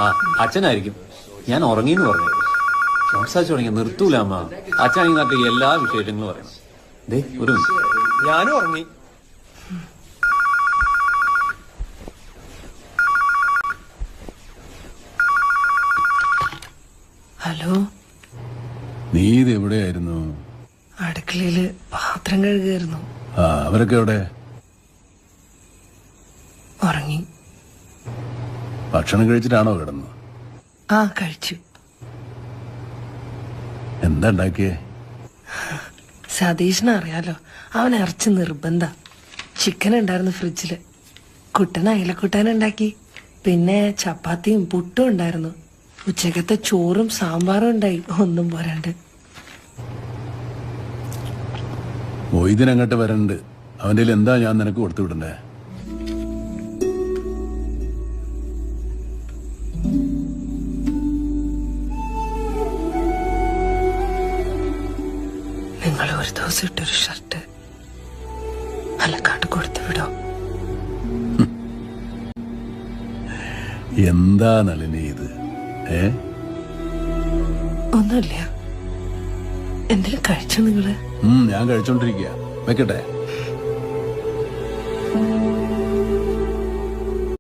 ആ അച്ഛനായിരിക്കും. ഞാൻ ഉറങ്ങിന്ന് പറഞ്ഞു. സംസാരിച്ചു തുടങ്ങിയ നിർത്തൂല അമ്മ. അച്ഛനാണെങ്കിൽ നാട്ടിൽ എല്ലാ വിശേഷങ്ങളും പറയണം. ദേ ഒരു ഞാനും ഉറങ്ങി. ഹലോ, നീ ഇത് എവിടെയായിരുന്നു? അടുക്കളയില് പാത്രം കഴുകുകയായിരുന്നു. ആ അവരൊക്കെ എവിടെ? ഉറങ്ങി. ഭക്ഷണം കഴിച്ചിട്ടാണോ കിടന്നു? ആ കഴിച്ചു. എന്താ ഉണ്ടാക്കിയേ? സതീഷിനെ അറിയാലോ, അവൻ ഇറച്ചി നിർബന്ധ. ചിക്കൻ ഉണ്ടായിരുന്നു ഫ്രിഡ്ജില്. കുട്ടൻ അയിലക്കൂട്ടാനുണ്ടാക്കി. പിന്നെ ചപ്പാത്തിയും പുട്ടും ഉണ്ടായിരുന്നു. ഉച്ചക്കത്തെ ചോറും സാമ്പാറും ഉണ്ടായി. ഒന്നും പോരാണ്ട്. മൊയ്തീനങ്ങോട്ട് വരണ്ട്. അവൻ്റെ എന്താ ഞാൻ നിനക്ക് കൊടുത്തു വിടണ്ടേ? നിങ്ങൾ ഒരു ദിവസം ഇട്ടൊരു ഷർട്ട് അലക്കാട്ട് കൊടുത്തു വിടോ? എന്താ നളിനി ഇത്? ഒന്നുമില്ല. എന്തെങ്കിലും കഴിച്ചോ നിങ്ങള്? ഞാൻ കഴിച്ചോണ്ടിരിക്കുക. വെക്കട്ടെ?